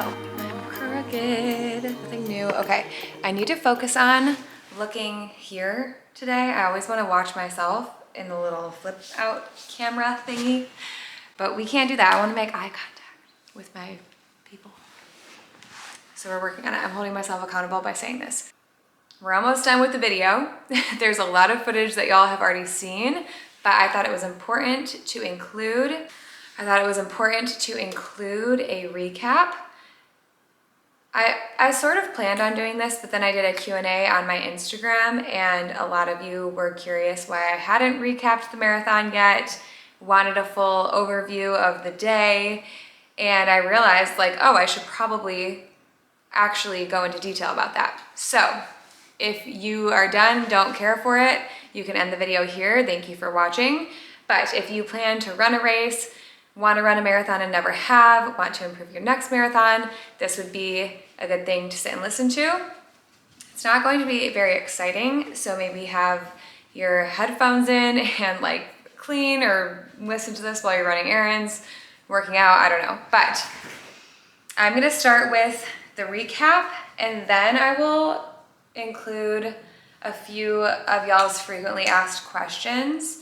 I'm crooked, nothing new. Okay, I need to focus on looking here today. I always want to watch myself in the little flip out camera thingy, but we can't do that. I want to make eye contact with my people. So we're working on it. I'm holding myself accountable by saying this. We're almost done with the video. There's a lot of footage that y'all have already seen, but I thought it was important to include a recap. I sort of planned on doing this, but then I did a Q&A on my Instagram, and a lot of you were curious why I hadn't recapped the marathon yet, wanted a full overview of the day, and I realized like, oh, I should probably actually go into detail about that. So if you are done, don't care for it, you can end the video here. Thank you for watching. But if you plan to run a race, want to run a marathon and never have, want to improve your next marathon, this would be a good thing to sit and listen to. It's not going to be very exciting, so maybe have your headphones in and like clean or listen to this while you're running errands, working out, I don't know. But I'm gonna start with the recap, and then I will include a few of y'all's frequently asked questions.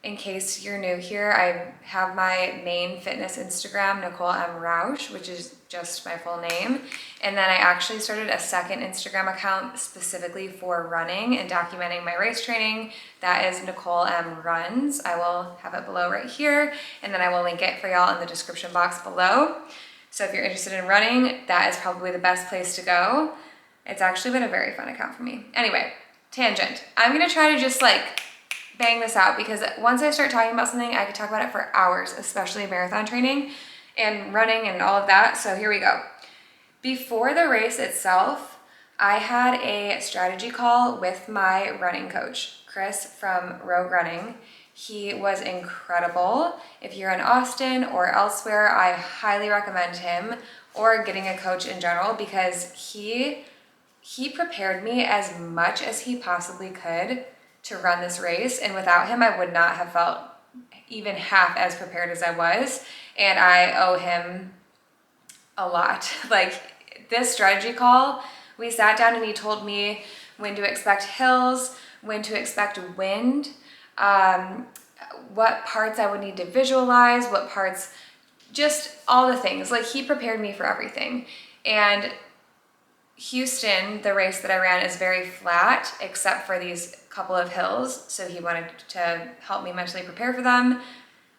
In case you're new here, I have my main fitness Instagram, Nicole M. Roush, which is just my full name. And then I actually started a second Instagram account specifically for running and documenting my race training. That is Nicole M. Runs. I will have it below right here, and then I will link it for y'all in the description box below. So if you're interested in running, that is probably the best place to go. It's actually been a very fun account for me. Anyway, tangent. I'm gonna try to just like bang this out, because once I start talking about something, I could talk about it for hours, especially marathon training and running and all of that. So here we go. Before the race itself, I had a strategy call with my running coach, Chris from Rogue Running. He was incredible. If you're in Austin or elsewhere, I highly recommend him, or getting a coach in general, because he prepared me as much as he possibly could to run this race, and without him I would not have felt even half as prepared as I was, and I owe him a lot. Like, this strategy call, we sat down and he told me when to expect hills, when to expect wind, what parts I would need to visualize, what parts, just all the things. Like, he prepared me for everything. And Houston, the race that I ran, is very flat except for these couple of hills, so he wanted to help me mentally prepare for them.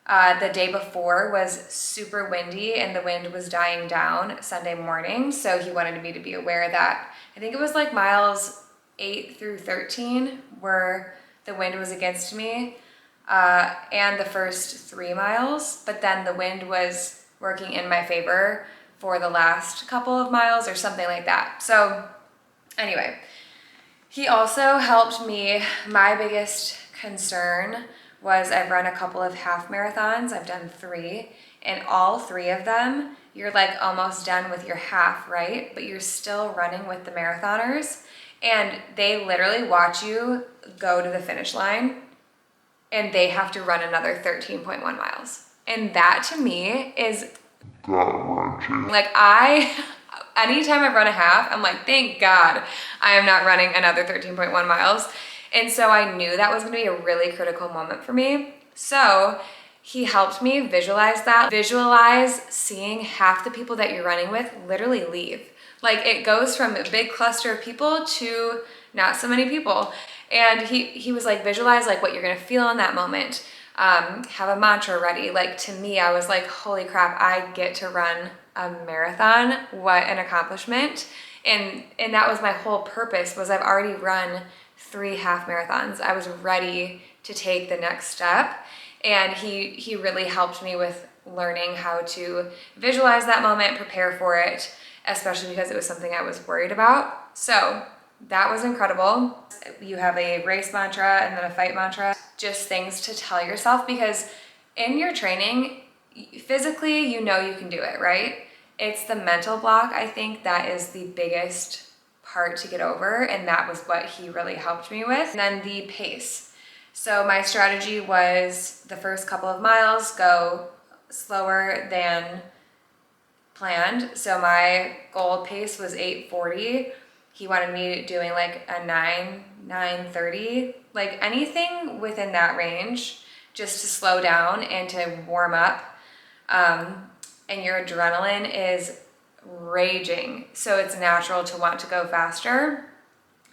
The day before was super windy and the wind was dying down Sunday morning, so he wanted me to be aware that, I think it was like miles 8 through 13 where the wind was against me, and the first 3 miles, but then the wind was working in my favor for the last couple of miles or something like that. So anyway, he also helped me. My biggest concern was, I've run a couple of half marathons. I've done 3, and all 3 of them, you're like almost done with your half, right? But you're still running with the marathoners, and they literally watch you go to the finish line and they have to run another 13.1 miles. And that to me is gut-wrenching. Like, anytime I've run a half, I'm like, thank God I am not running another 13.1 miles. And so I knew that was gonna be a really critical moment for me. So he helped me visualize that. Visualize seeing half the people that you're running with literally leave. Like, it goes from a big cluster of people to not so many people. And he was like, visualize like what you're gonna feel in that moment. Have a mantra ready. Like, to me, I was like, holy crap, I get to run a marathon. What an accomplishment. And that was my whole purpose, was I've already run 3 half marathons. I was ready to take the next step. And he really helped me with learning how to visualize that moment, prepare for it, especially because it was something I was worried about. So that was incredible. You have a race mantra and then a fight mantra, just things to tell yourself, because in your training, physically, you know you can do it, right? It's the mental block, I think, that is the biggest part to get over, and that was what he really helped me with. And then the pace. So my strategy was the first couple of miles, go slower than planned. So my goal pace was 8:40. He wanted me doing like a 9:30, like anything within that range, just to slow down and to warm up. And your adrenaline is raging, so it's natural to want to go faster.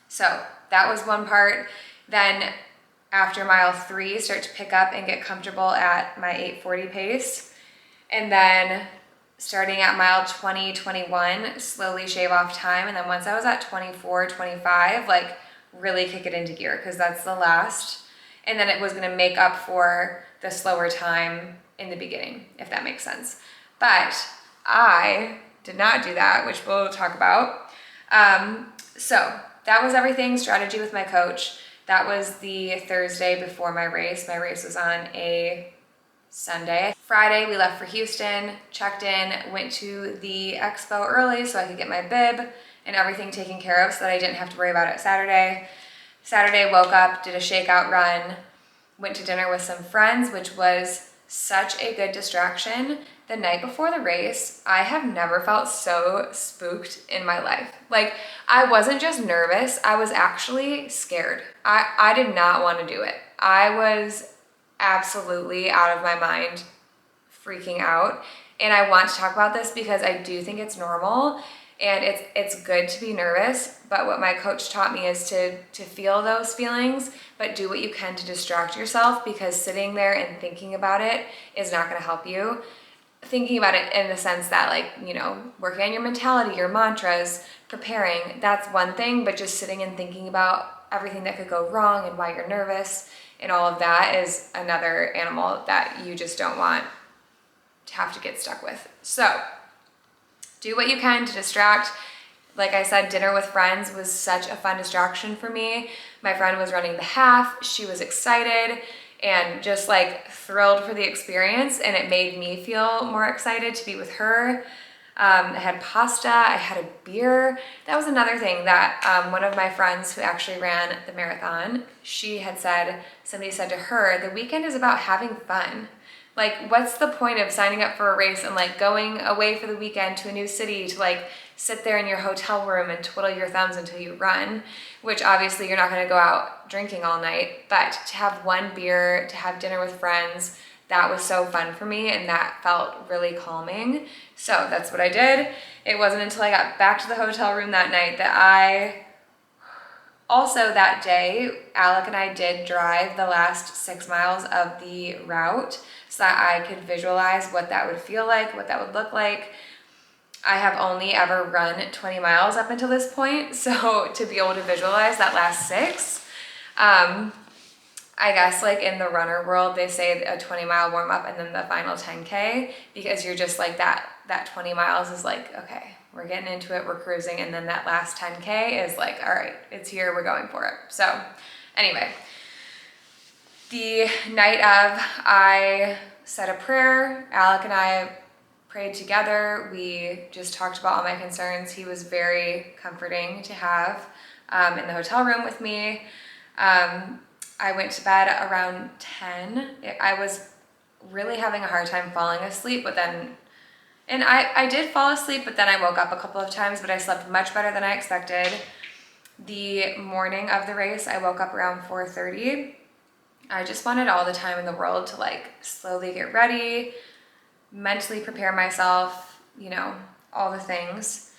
So that was one part. Then after mile 3, start to pick up and get comfortable at my 8:40 pace. And then starting at mile 20, 21, slowly shave off time. And then once I was at 24, 25, like really kick it into gear, because that's the last. And then it was gonna make up for the slower time in the beginning, if that makes sense. But I did not do that, which we'll talk about. So that was everything, strategy with my coach. That was the Thursday before my race. My race was on a Sunday. Friday, we left for Houston, checked in, went to the expo early so I could get my bib and everything taken care of so that I didn't have to worry about it Saturday. Saturday, woke up, did a shakeout run, went to dinner with some friends, which was such a good distraction. The night before the race, I have never felt so spooked in my life. Like, I wasn't just nervous, I was actually scared. I did not want to do it. I was absolutely out of my mind, freaking out. And I want to talk about this because I do think it's normal and it's good to be nervous. But what my coach taught me is to feel those feelings, but do what you can to distract yourself, because sitting there and thinking about it is not going to help you. Thinking about it in the sense that, like, you know, working on your mentality, your mantras, preparing, that's one thing, but just sitting and thinking about everything that could go wrong and why you're nervous and all of that is another animal that you just don't want to have to get stuck with. So do what you can to distract. Like I said, dinner with friends was such a fun distraction for me. My friend was running the half. She was excited and just like thrilled for the experience, and it made me feel more excited to be with her. I had pasta, I had a beer. That was another thing that one of my friends who actually ran the marathon, she had said, somebody said to her, the weekend is about having fun. Like, what's the point of signing up for a race and like going away for the weekend to a new city to like sit there in your hotel room and twiddle your thumbs until you run, which obviously you're not going to go out drinking all night, but to have one beer, to have dinner with friends, that was so fun for me and that felt really calming. So that's what I did. It wasn't until I got back to the hotel room that night that also that day, Alec and I did drive the last 6 miles of the route so that I could visualize what that would feel like, what that would look like. I have only ever run 20 miles up until this point, so to be able to visualize that last 6, I guess like in the runner world, they say a 20-mile warm up and then the final 10K, because you're just like that 20 miles is like, okay, we're getting into it, we're cruising, and then that last 10K is like, all right, it's here, we're going for it. So anyway, the night of, I said a prayer. Alec and I prayed together. We just talked about all my concerns. He was very comforting to have in the hotel room with me. I went to bed around 10. I was really having a hard time falling asleep, but then, and I did fall asleep, but then I woke up a couple of times, but I slept much better than I expected. The morning of the race, I woke up around 4:30. I just wanted all the time in the world to like slowly get ready, mentally prepare myself, you know, all the things.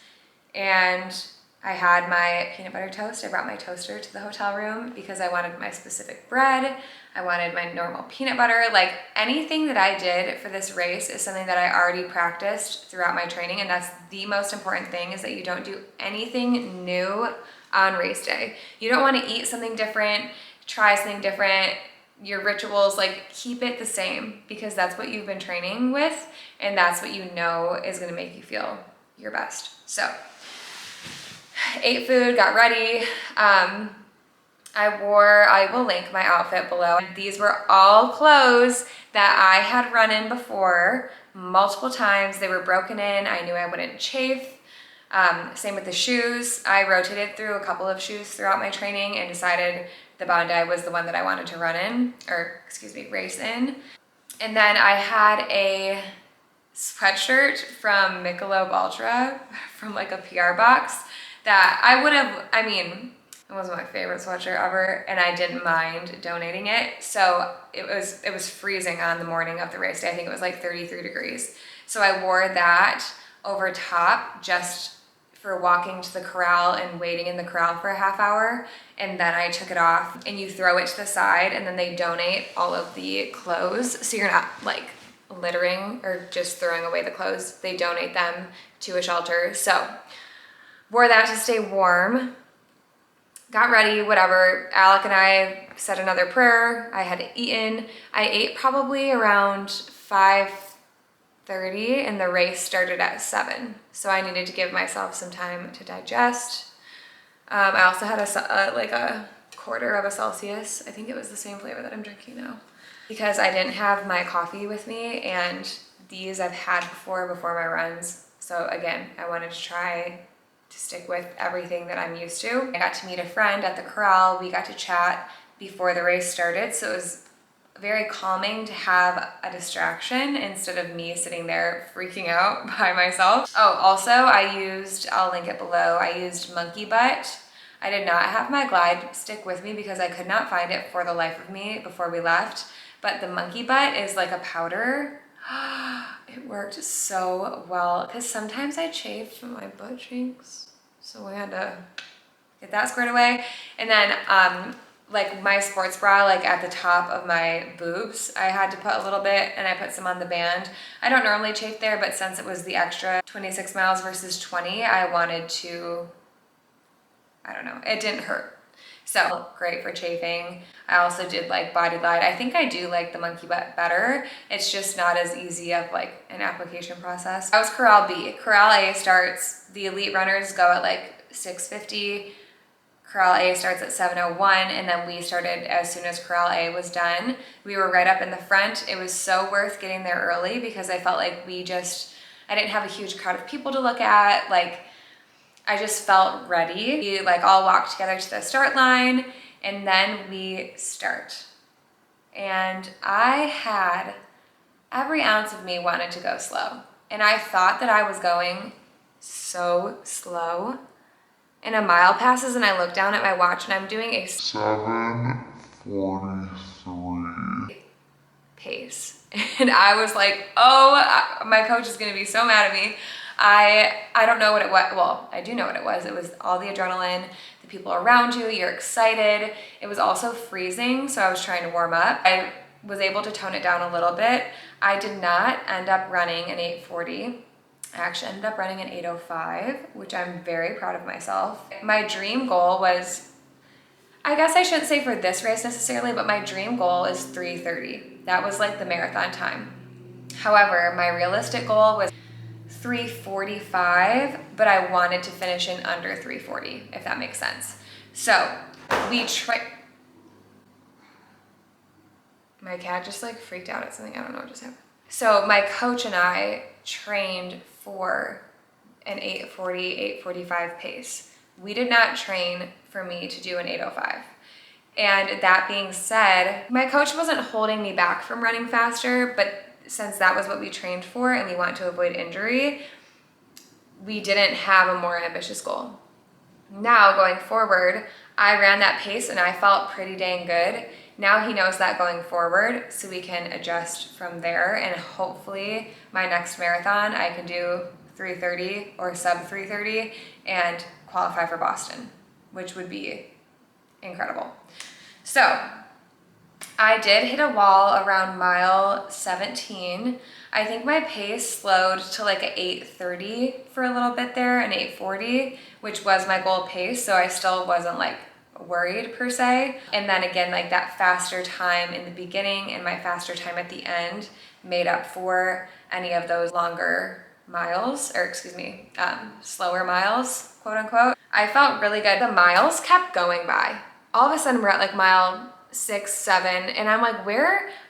And I had my peanut butter toast. I brought my toaster to the hotel room because I wanted my specific bread. I wanted my normal peanut butter. Like anything that I did for this race is something that I already practiced throughout my training. And that's the most important thing, is that you don't do anything new on race day. You don't want to eat something different, try something different. Your rituals, like keep it the same, because that's what you've been training with and that's what you know is going to make you feel your best. So ate food, got ready. I will link my outfit below. These were all clothes that I had run in before multiple times. They were broken in. I knew I wouldn't chafe. Same with the shoes. I rotated through a couple of shoes throughout my training and decided the Bondi was the one that I wanted to run in, or excuse me, race in. And then I had a sweatshirt from Michelob Ultra from like a PR box that I would have, I mean, it wasn't my favorite sweatshirt ever, and I didn't mind donating it. So it was freezing on the morning of the race day. I think it was like 33 degrees. So I wore that over top just for walking to the corral and waiting in the corral for a half hour. And then I took it off, and you throw it to the side, and then they donate all of the clothes. So you're not like littering or just throwing away the clothes. They donate them to a shelter. So wore that to stay warm. Got ready, whatever. Alec and I said another prayer. I had eaten. I ate probably around 5:30, and the race started at 7. So I needed to give myself some time to digest. I also had like a quarter of a Celsius. I think it was the same flavor that I'm drinking now, because I didn't have my coffee with me, and these I've had before my runs. So again, I wanted to try to stick with everything that I'm used to. I got to meet a friend at the corral. We got to chat before the race started, so it was very calming to have a distraction instead of me sitting there freaking out by myself. Oh, also I used, I'll link it below, I used Monkey Butt. I did not have my glide stick with me because I could not find it for the life of me before we left, but the Monkey Butt is like a powder. It worked so well because sometimes I chafe from my butt cheeks, so we had to get that squared away. And then like my sports bra, like at the top of my boobs, I had to put a little bit, and I put some on the band. I don't normally chafe there, but since it was the extra 26 miles versus 20, I wanted to, I don't know, it didn't hurt. So great for chafing. I also did like Body Glide. I think I do like the Monkey Butt better. It's just not as easy of like an application process. That was Corral B. Corral A starts, the elite runners go at like 6:50. Corral A starts at 7:01, and then we started as soon as Corral A was done. We were right up in the front. It was so worth getting there early because I felt like I didn't have a huge crowd of people to look at. Like, I just felt ready. We like all walked together to the start line, and then we start. And I had, every ounce of me wanted to go slow. And I thought that I was going so slow. And a mile passes, and I look down at my watch, and I'm doing a 7:43 pace. And I was like, oh, my coach is gonna be so mad at me. I don't know what it was. Well, I do know what it was. It was all the adrenaline, the people around you, you're excited. It was also freezing, so I was trying to warm up. I was able to tone it down a little bit. I did not end up running an 8:40. I actually ended up running an 8:05, which I'm very proud of myself. My dream goal was, I guess I shouldn't say for this race necessarily, but my dream goal is 3:30. That was like the marathon time. However, my realistic goal was 3:45, but I wanted to finish in under 3:40, if that makes sense. So my cat just like freaked out at something. I don't know what just happened. So my coach and I trained for an 8:40, 8:45 pace. We did not train for me to do an 8:05. And that being said, my coach wasn't holding me back from running faster, but since that was what we trained for and we want to avoid injury, we didn't have a more ambitious goal. Now going forward, I ran that pace and I felt pretty dang good. Now he knows that going forward, so we can adjust from there, and hopefully my next marathon I can do 3:30 or sub 3:30 and qualify for Boston, which would be incredible. So I did hit a wall around mile 17. I think my pace slowed to like an 8:30 for a little bit there, an 8:40, which was my goal pace, so I still wasn't like worried per se. And then again, like that faster time in the beginning and my faster time at the end made up for any of those longer miles, or excuse me, slower miles, quote unquote. I felt really good. The miles kept going by. All of a sudden we're at like mile 6, 7, and I'm like,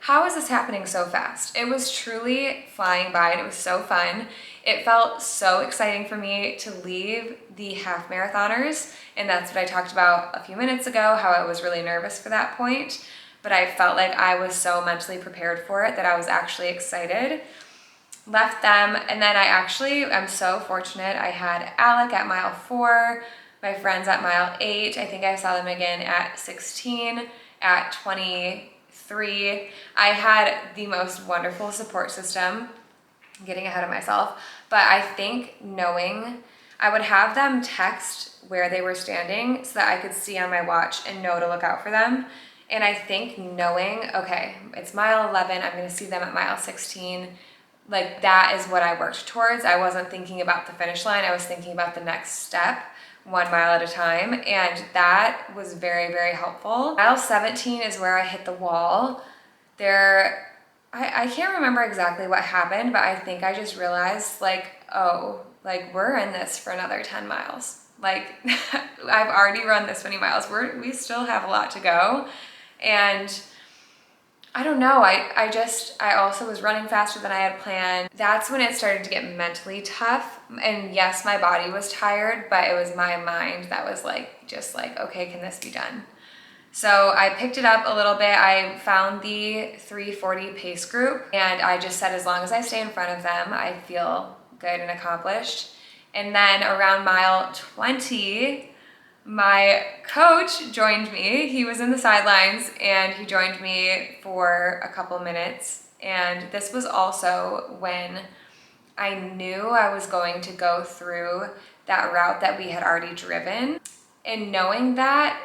how is this happening so fast? It was truly flying by, and it was so fun. It felt so exciting for me to leave the half marathoners, and that's what I talked about a few minutes ago, how I was really nervous for that point, but I felt like I was so mentally prepared for it that I was actually excited. left them, and then I'm so fortunate. I had Alec at mile 4, my friends at mile 8. I think I saw them again at 16, at 23. I had the most wonderful support system. I'm getting ahead of myself, but I think knowing, I would have them text where they were standing so that I could see on my watch and know to look out for them. And I think knowing, okay, it's mile 11, I'm gonna see them at mile 16, like that is what I worked towards. I wasn't thinking about the finish line, I was thinking about the next step, 1 mile at a time, and that was very, very helpful. Mile 17 is where I hit the wall. I can't remember exactly what happened, but I think I just realized like, oh, like we're in this for another 10 miles. Like I've already run this many miles. We still have a lot to go. And I don't know, I also was running faster than I had planned. That's when it started to get mentally tough. And yes, my body was tired, but it was my mind that was like, just like, okay, can this be done? So I picked it up a little bit. I found the 340 pace group, and I just said, as long as I stay in front of them, I feel good and accomplished. And then around mile 20, my coach joined me. He was in the sidelines and he joined me for a couple minutes. And this was also when I knew I was going to go through that route that we had already driven. And knowing that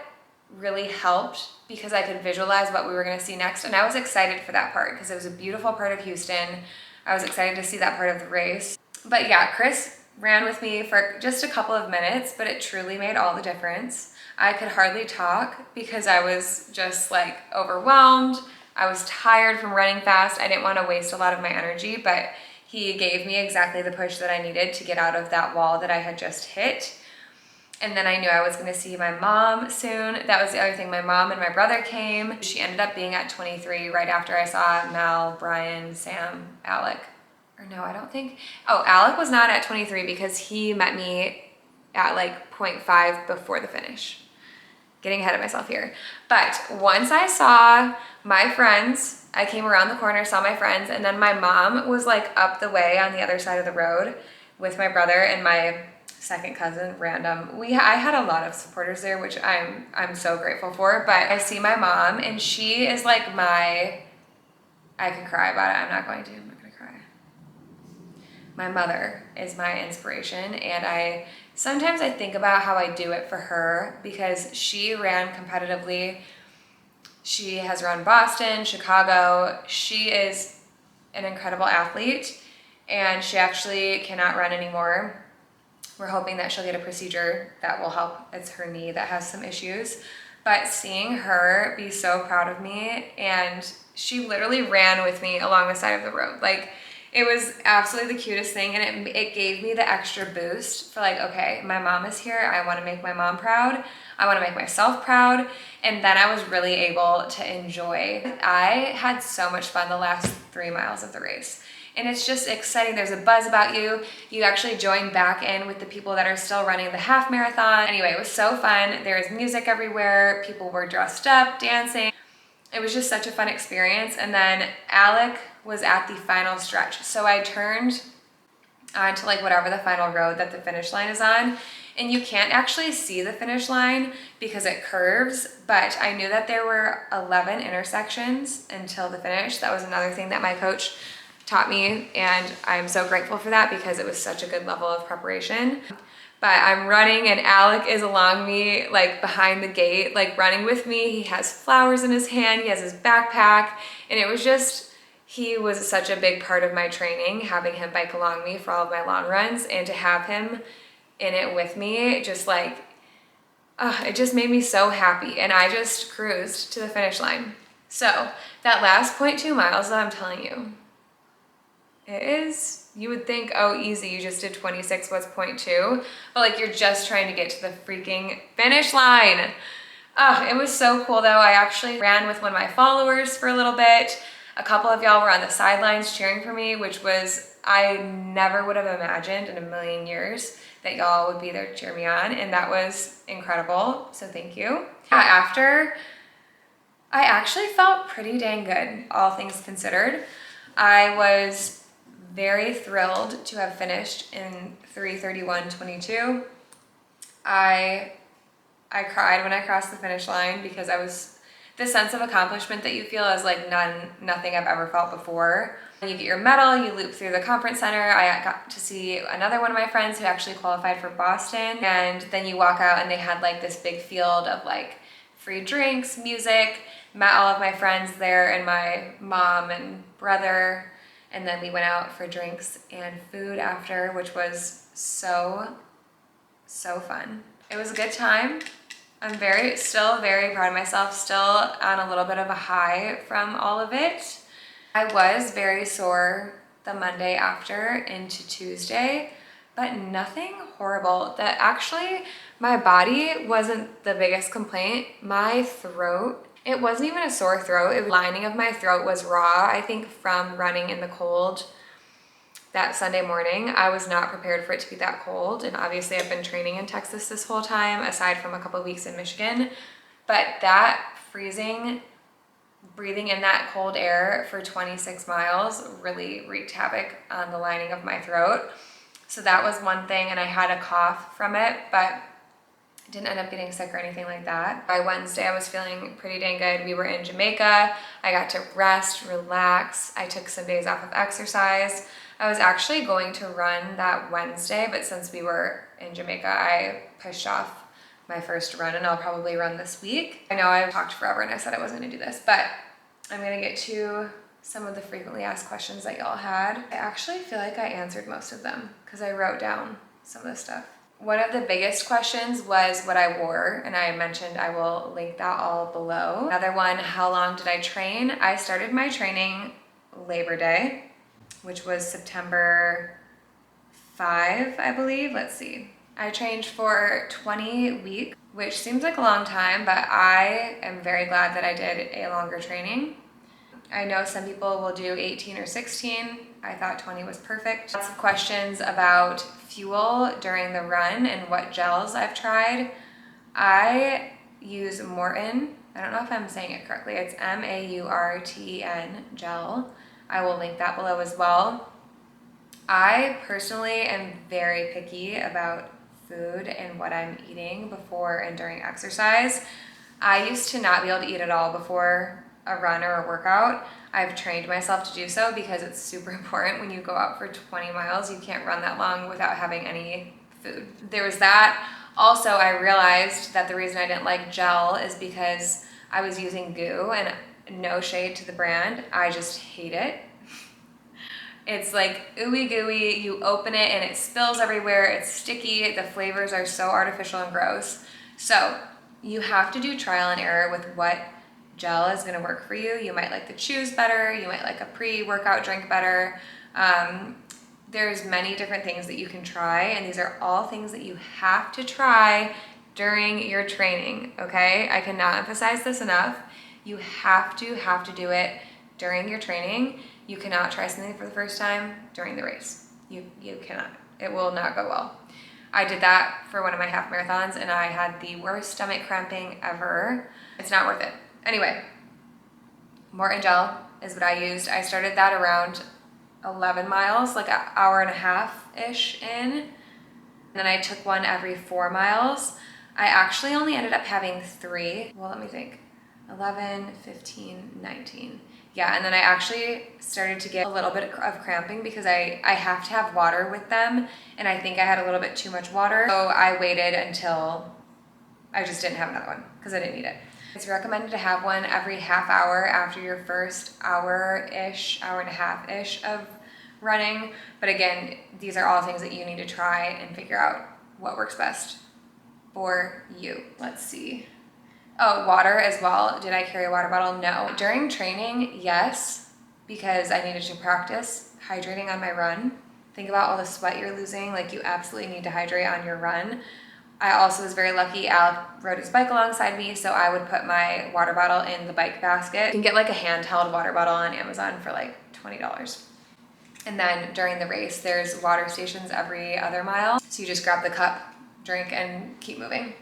really helped because I could visualize what we were gonna see next. And I was excited for that part because it was a beautiful part of Houston. I was excited to see that part of the race. But yeah, Chris ran with me for just a couple of minutes, but it truly made all the difference. I could hardly talk because I was just like overwhelmed. I was tired from running fast. I didn't want to waste a lot of my energy, but he gave me exactly the push that I needed to get out of that wall that I had just hit. And then I knew I was gonna see my mom soon. That was the other thing, my mom and my brother came. She ended up being at 23 right after I saw Mal, Brian, Sam, Alec. Or no, I don't think, oh, Alec was not at 23 because he met me at like 0.5 before the finish. Getting ahead of myself here. But once I saw my friends, I came around the corner, saw my friends, and then my mom was like up the way on the other side of the road with my brother and my second cousin, random. I had a lot of supporters there, which I'm so grateful for, but I see my mom and she is like I could cry about it, I'm not going to, I'm not gonna cry. My mother is my inspiration, and sometimes I think about how I do it for her because she ran competitively. She has run Boston, Chicago. She is an incredible athlete, and she actually cannot run anymore. We're hoping that she'll get a procedure that will help. It's her knee that has some issues. But seeing her be so proud of me, and she literally ran with me along the side of the road. Like, it was absolutely the cutest thing, and it gave me the extra boost for like, okay, my mom is here. I want to make my mom proud. I want to make myself proud. And then I was really able to enjoy. I had so much fun the last 3 miles of the race. And it's just exciting. There's a buzz about you. You actually join back in with the people that are still running the half marathon. Anyway, it was so fun. There was music everywhere. People were dressed up, dancing. It was just such a fun experience. And then Alec was at the final stretch. So I turned onto like whatever the final road that the finish line is on. And you can't actually see the finish line because it curves, but I knew that there were 11 intersections until the finish. That was another thing that my coach taught me, and I'm so grateful for that because it was such a good level of preparation. But I'm running and Alec is along me, like behind the gate, like running with me. He has flowers in his hand, he has his backpack, and it was just, he was such a big part of my training, having him bike along me for all of my long runs, and to have him in it with me, just like, it just made me so happy, and I just cruised to the finish line. So that last 0.2 miles, though, I'm telling you, it is, you would think, oh, easy, you just did 26, what's 0.2? But like, you're just trying to get to the freaking finish line. It was so cool though. I actually ran with one of my followers for a little bit. A couple of y'all were on the sidelines cheering for me, which was, I never would have imagined in a million years that y'all would be there to cheer me on. And that was incredible, so thank you. After, I actually felt pretty dang good, all things considered. I was very thrilled to have finished in 3:31:22. I cried when I crossed the finish line because the sense of accomplishment that you feel is like nothing I've ever felt before. You get your medal, you loop through the conference center. I got to see another one of my friends who actually qualified for Boston. And then you walk out and they had like this big field of like free drinks, music, met all of my friends there and my mom and brother. And then we went out for drinks and food after, which was so fun. It was a good time. I'm still very proud of myself, still on a little bit of a high from all of it. I was very sore the Monday after into Tuesday, but nothing horrible. Actually, my body wasn't the biggest complaint. My throat, it wasn't even a sore throat. The lining of my throat was raw, I think, from running in the cold that Sunday morning. I was not prepared for it to be that cold. And obviously I've been training in Texas this whole time, aside from a couple of weeks in Michigan. But that freezing, breathing in that cold air for 26 miles really wreaked havoc on the lining of my throat. So that was one thing, and I had a cough from it, but didn't end up getting sick or anything like that. By Wednesday, I was feeling pretty dang good. We were in Jamaica. I got to rest, relax. I took some days off of exercise. I was actually going to run that Wednesday, but since we were in Jamaica, I pushed off my first run, and I'll probably run this week. I know I've talked forever and I said I wasn't gonna do this, but I'm gonna get to some of the frequently asked questions that y'all had. I actually feel like I answered most of them because I wrote down some of the stuff. One of the biggest questions was what I wore, and I mentioned I will link that all below. Another one, how long did I train? I started my training Labor Day, which was September 5, I believe. Let's see. I trained for 20 weeks, which seems like a long time, but I am very glad that I did a longer training. I know some people will do 18 or 16. I thought 20 was perfect. Lots of questions about fuel during the run and what gels I've tried. I use Morton. I don't know if I'm saying it correctly. It's Maurten gel. I will link that below as well. I personally am very picky about food and what I'm eating before and during exercise. I used to not be able to eat at all before a run or a workout. I've trained myself to do so because it's super important when you go out for 20 miles. You can't run that long without having any food. There was that. Also, I realized that the reason I didn't like gel is because I was using goo, and no shade to the brand, I just hate it. It's like ooey gooey, you open it and it spills everywhere, it's sticky, the flavors are so artificial and gross. So you have to do trial and error with what gel is gonna work for you. You might like the chews better, you might like a pre-workout drink better. There's many different things that you can try, and these are all things that you have to try during your training, okay? I cannot emphasize this enough. You have to do it during your training. You cannot try something for the first time during the race. You cannot. It will not go well. I did that for one of my half marathons and I had the worst stomach cramping ever. It's not worth it. Anyway, Morton gel is what I used. I started that around 11 miles, like an hour and a half-ish in. And then I took one every 4 miles. I actually only ended up having 3. Well, let me think. 11, 15, 19. Yeah, and then I actually started to get a little bit of cramping because I have to have water with them, and I think I had a little bit too much water. So I waited until I just didn't have another one because I didn't need it. It's recommended to have one every half hour after your first hour-ish, hour and a half-ish of running. But again, these are all things that you need to try and figure out what works best for you. Let's see. Oh, water as well. Did I carry a water bottle? No. During training, yes, because I needed to practice hydrating on my run. Think about all the sweat you're losing. Like, you absolutely need to hydrate on your run. I also was very lucky. Alec rode his bike alongside me, so I would put my water bottle in the bike basket. You can get like a handheld water bottle on Amazon for like $20. And then during the race, there's water stations every other mile. So you just grab the cup, drink, and keep moving.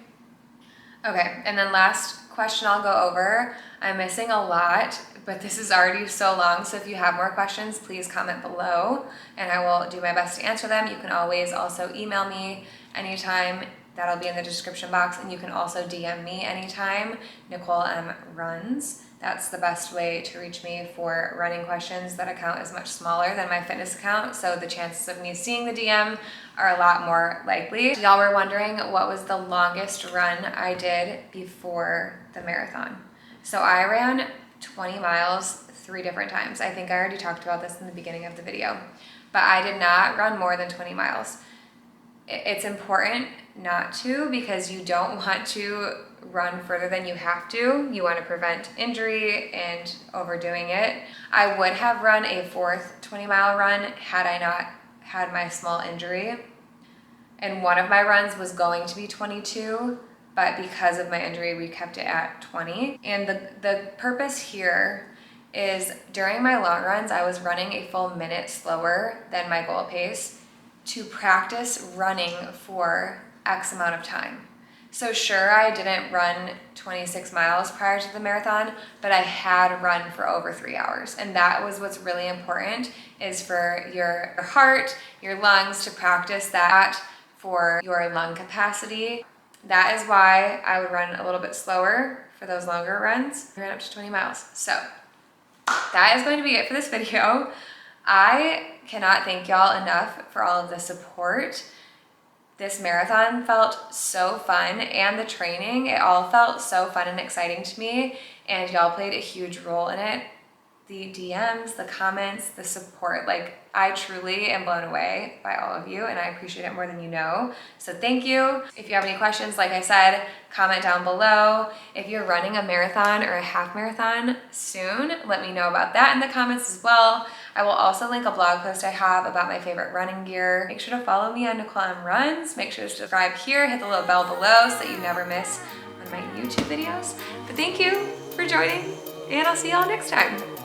Okay, and then last question I'll go over. I'm missing a lot but this is already so long. So if you have more questions, please comment below and I will do my best to answer them. You can always also email me anytime. That'll be in the description box. And you can also DM me anytime, Nicole M Runs. That's the best way to reach me for running questions. That account is much smaller than my fitness account, so the chances of me seeing the DM are a lot more likely. Y'all were wondering what was the longest run I did before the marathon. So I ran 20 miles 3 different times. I think I already talked about this in the beginning of the video, but I did not run more than 20 miles. It's important not to, because you don't want to run further than you have to. You want to prevent injury and overdoing it. I would have run a 4th 20-mile run had I not had my small injury. And one of my runs was going to be 22, but because of my injury, we kept it at 20. And the purpose here is during my long runs, I was running a full minute slower than my goal pace to practice running for X amount of time. So sure, I didn't run 26 miles prior to the marathon, but I had run for over 3 hours. And that was what's really important, is for your heart, your lungs, to practice that for your lung capacity. That is why I would run a little bit slower for those longer runs. I ran up to 20 miles. So that is going to be it for this video. I cannot thank y'all enough for all of the support. This marathon felt so fun, and the training, it all felt so fun and exciting to me, and y'all played a huge role in it. The DMs, the comments, the support, like, I truly am blown away by all of you, and I appreciate it more than you know. So thank you. If you have any questions, like I said, comment down below. If you're running a marathon or a half marathon soon, let me know about that in the comments as well. I will also link a blog post I have about my favorite running gear. Make sure to follow me on Nicole M Runs. Make sure to subscribe here, hit the little bell below so that you never miss one of my YouTube videos. But thank you for joining, and I'll see y'all next time.